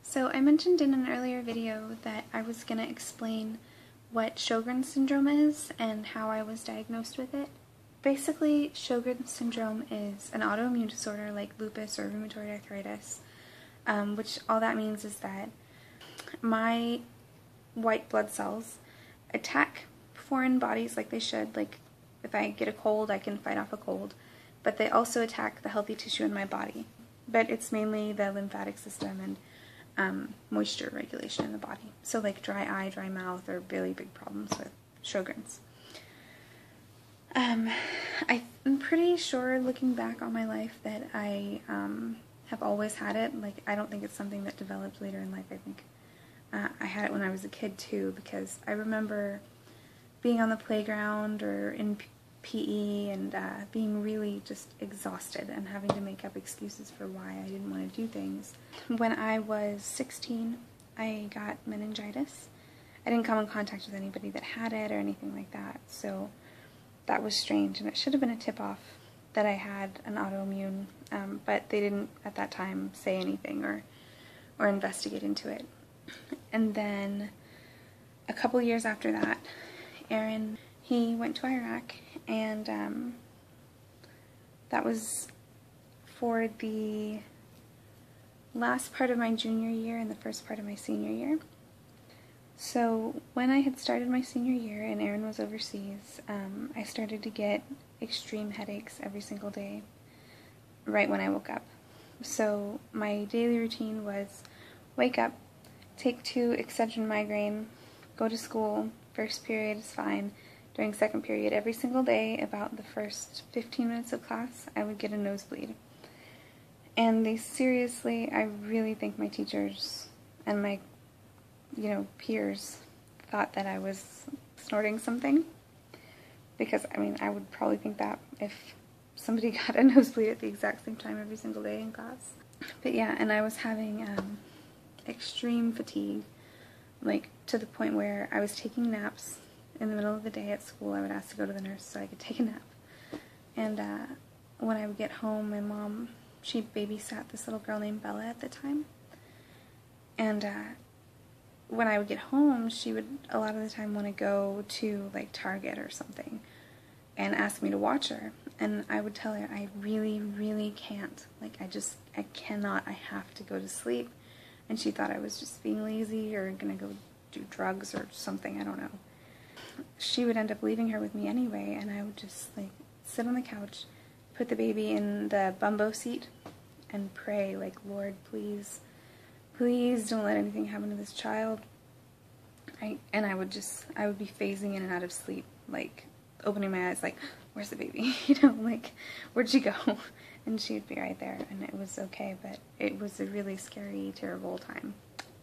So I mentioned in an earlier video that I was going to explain what Sjogren syndrome is and how I was diagnosed with it. Basically, Sjogren syndrome is an autoimmune disorder like lupus or rheumatoid arthritis, which all that means is that my white blood cells attack foreign bodies like they should. Like if I get a cold, I can fight off a cold, but they also attack the healthy tissue in my body. But it's mainly the lymphatic system and moisture regulation in the body. So like dry eye, dry mouth are really big problems with Sjogren's. I'm pretty sure looking back on my life that I have always had it. Like I don't think it's something that developed later in life. I think I had it when I was a kid too, because I remember being on the playground or in PE and being really just exhausted and having to make up excuses for why I didn't want to do things. When I was 16, I got meningitis. I didn't come in contact with anybody that had it or anything like that, so that was strange, and it should have been a tip-off that I had an autoimmune, but they didn't at that time say anything or investigate into it. And then a couple years after that, Aaron, he went to Iraq, and that was for the last part of my junior year and the first part of my senior year. So when I had started my senior year and Aaron was overseas, I started to get extreme headaches every single day right when I woke up. So my daily routine was wake up, take 2 Excedrin migraine, go to school, first period is fine. During second period, every single day, about the first 15 minutes of class, I would get a nosebleed. And they seriously, I really think my teachers and my, peers thought that I was snorting something. Because, I would probably think that if somebody got a nosebleed at the exact same time every single day in class. But yeah, and I was having extreme fatigue, like to the point where I was taking naps. In the middle of the day at school, I would ask to go to the nurse so I could take a nap. And when I would get home, my mom, she babysat this little girl named Bella at the time. And when I would get home, she would a lot of the time want to go to like Target or something and ask me to watch her. And I would tell her, I really, really can't. Like I cannot, I have to go to sleep. And she thought I was just being lazy or gonna go do drugs or something, I don't know. She would end up leaving her with me anyway, and I would just like sit on the couch, put the baby in the bumbo seat, and pray like, Lord, please, please don't let anything happen to this child. I would be phasing in and out of sleep, like opening my eyes like, where's the baby? Like, where'd she go? And she'd be right there, and it was okay, but it was a really scary, terrible time.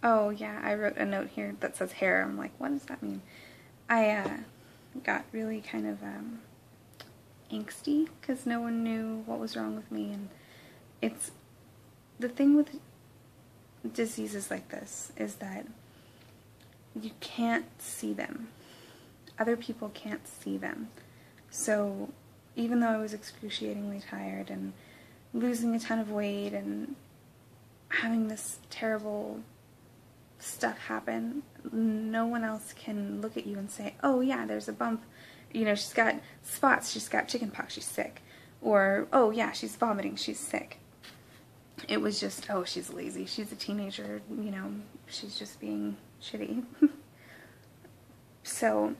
Oh yeah, I wrote a note here that says hair. I'm like, what does that mean? I got really kind of angsty because no one knew what was wrong with me, and it's the thing with diseases like this is that you can't see them. Other people can't see them. So even though I was excruciatingly tired and losing a ton of weight and having this terrible stuff happen, no one else can look at you and say, oh yeah, there's a bump, she's got spots, she's got chickenpox, she's sick, or oh yeah, she's vomiting, she's sick. It was just, oh, she's lazy, she's a teenager, she's just being shitty. So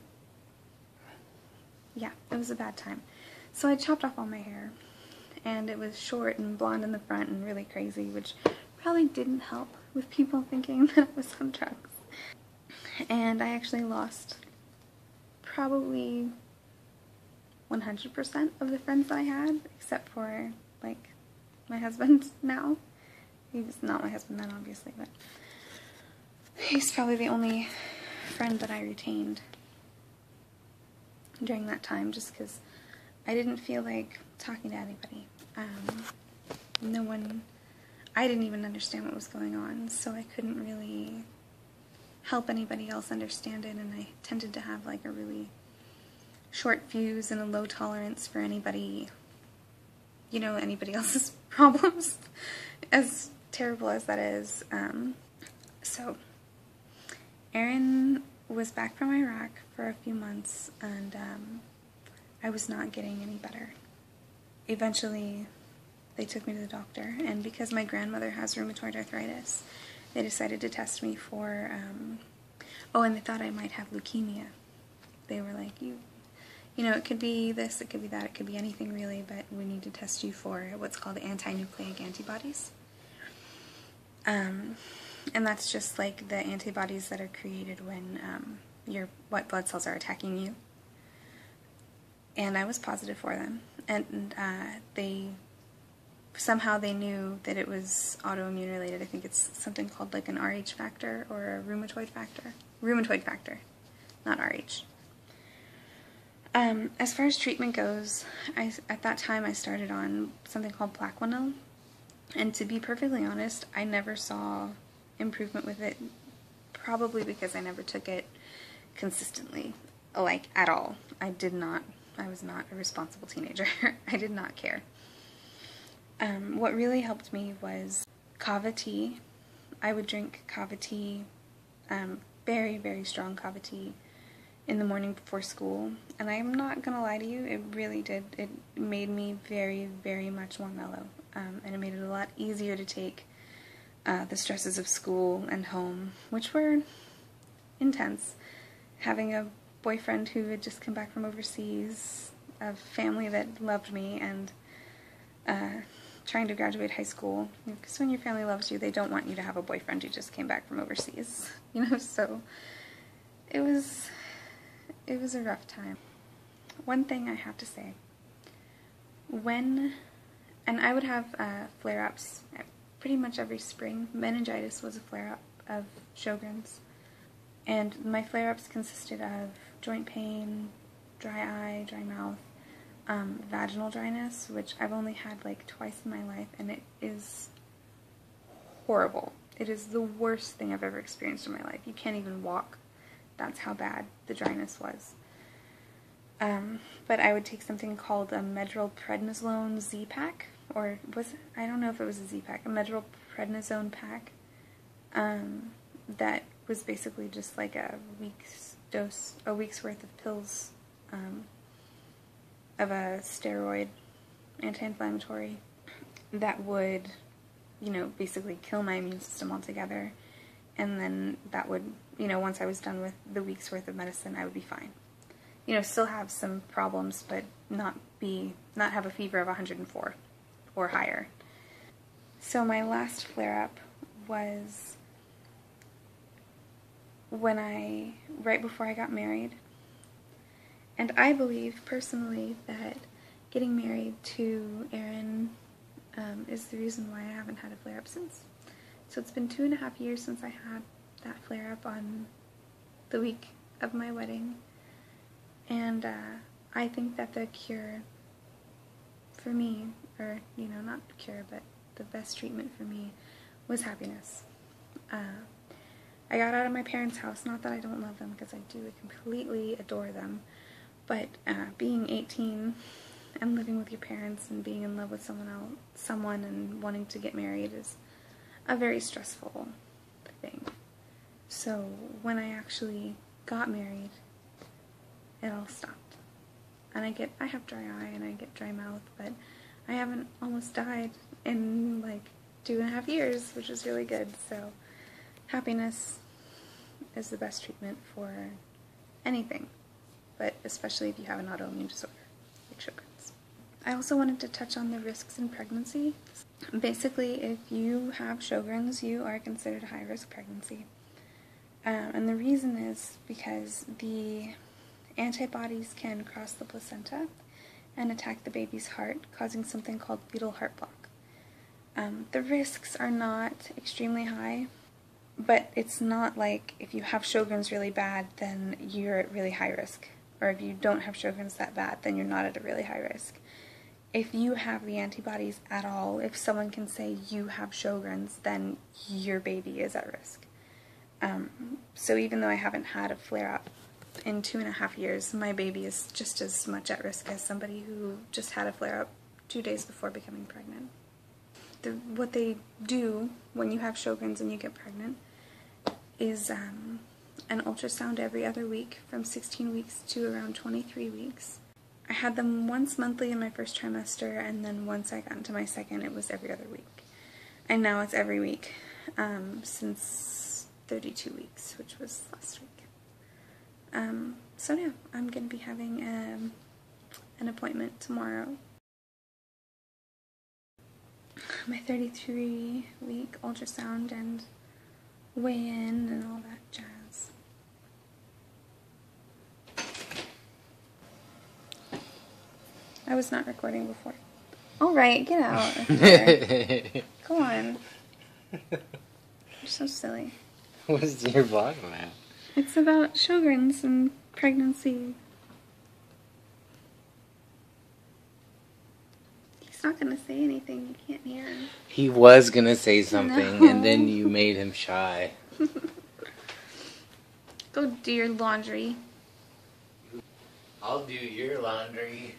yeah, it was a bad time. So I chopped off all my hair, and it was short and blonde in the front and really crazy, which probably didn't help with people thinking that I was on drugs. And I actually lost probably 100% of the friends that I had, except for, like, my husband now. He was not my husband then, obviously, but he's probably the only friend that I retained during that time, just because I didn't feel like talking to anybody. I didn't even understand what was going on, so I couldn't really help anybody else understand it, and I tended to have like a really short fuse and a low tolerance for anybody else's problems, as terrible as that is. So, Aaron was back from Iraq for a few months, and I was not getting any better. Eventually, they took me to the doctor, and because my grandmother has rheumatoid arthritis, they decided to test me for, and they thought I might have leukemia. They were like, you know, it could be this, it could be that, it could be anything really, but we need to test you for what's called anti-nucleic antibodies. And that's just like the antibodies that are created when your white blood cells are attacking you. And I was positive for them. And they knew that it was autoimmune related. I think it's something called like an Rh factor or a rheumatoid factor. Rheumatoid factor, not Rh. As far as treatment goes, at that time I started on something called Plaquenil. And to be perfectly honest, I never saw improvement with it, probably because I never took it consistently, like at all. I was not a responsible teenager. I did not care. What really helped me was kava tea. I would drink kava tea, very, very strong kava tea, in the morning before school. And I'm not going to lie to you, it really did. It made me very, very much more mellow. And it made it a lot easier to take the stresses of school and home, which were intense. Having a boyfriend who had just come back from overseas, a family that loved me, and trying to graduate high school. Because when your family loves you, they don't want you to have a boyfriend who just came back from overseas. So it was a rough time. One thing I have to say, and I would have flare-ups pretty much every spring. Meningitis was a flare-up of Sjogren's. And my flare-ups consisted of joint pain, dry eye, dry mouth, vaginal dryness, which I've only had like twice in my life, and it is horrible. It is the worst thing I've ever experienced in my life. You can't even walk. That's how bad the dryness was. But I would take something called a medrolprednisolone Z-Pack, or I don't know if it was a Z-Pack, a medrolprednisone pack, that was basically just like a week's worth of pills, of a steroid, anti-inflammatory, that would, basically kill my immune system altogether, and then that would, once I was done with the week's worth of medicine, I would be fine. Still have some problems, but not have a fever of 104 or higher. So my last flare-up was right before I got married. And I believe, personally, that getting married to Aaron is the reason why I haven't had a flare-up since. So it's been 2.5 years since I had that flare-up on the week of my wedding. And I think that the cure for me, or, not the cure, but the best treatment for me was happiness. I got out of my parents' house, not that I don't love them, because I do completely adore them, but being 18 and living with your parents and being in love with someone and wanting to get married is a very stressful thing. So when I actually got married, it all stopped. And I have dry eye and I get dry mouth, but I haven't almost died in like 2.5 years, which is really good. So happiness is the best treatment for anything, but especially if you have an autoimmune disorder like Sjogren's. I also wanted to touch on the risks in pregnancy. Basically, if you have Sjogren's, you are considered a high-risk pregnancy. And the reason is because the antibodies can cross the placenta and attack the baby's heart, causing something called fetal heart block. The risks are not extremely high, but it's not like if you have Sjogren's really bad, then you're at really high risk. Or if you don't have Sjogren's that bad, then you're not at a really high risk. If you have the antibodies at all, if someone can say you have Sjogren's, then your baby is at risk. So even though I haven't had a flare-up in 2.5 years, my baby is just as much at risk as somebody who just had a flare-up 2 days before becoming pregnant. What they do when you have Sjogren's and you get pregnant is an ultrasound every other week from 16 weeks to around 23 weeks. I had them once monthly in my first trimester, and then once I got into my second, it was every other week. And now it's every week since 32 weeks, which was last week. So yeah, I'm going to be having an appointment tomorrow. My 33-week ultrasound and weigh-in and all that jazz. I was not recording before. Alright, get out of here. Go on. You're so silly. What is your vlog about? It's about Sjogrens and pregnancy. He's not gonna say anything, you can't hear him. He was gonna say something, No. and then you made him shy. Go do your laundry. I'll do your laundry.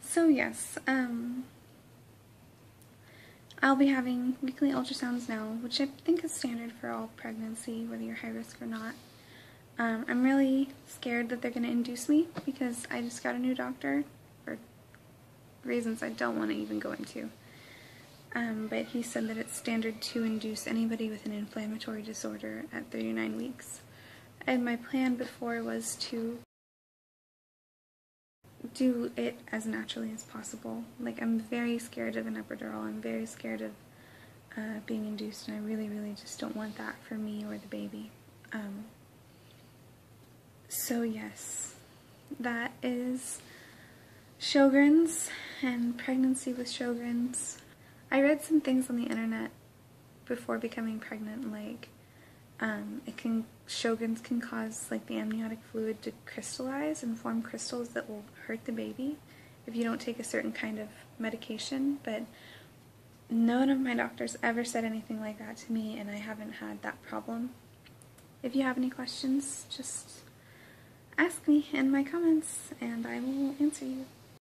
So yes, I'll be having weekly ultrasounds now, which I think is standard for all pregnancy, whether you're high risk or not. I'm really scared that they're going to induce me because I just got a new doctor for reasons I don't want to even go into. But he said that it's standard to induce anybody with an inflammatory disorder at 39 weeks. And my plan before was to do it as naturally as possible. Like, I'm very scared of an epidural. I'm very scared of being induced, and I really, really just don't want that for me or the baby. So yes, that is Sjogren's and pregnancy with Sjogren's. I read some things on the internet before becoming pregnant, like Sjogren's can cause like the amniotic fluid to crystallize and form crystals that will hurt the baby if you don't take a certain kind of medication, but none of my doctors ever said anything like that to me, and I haven't had that problem. If you have any questions, just ask me in my comments and I will answer you.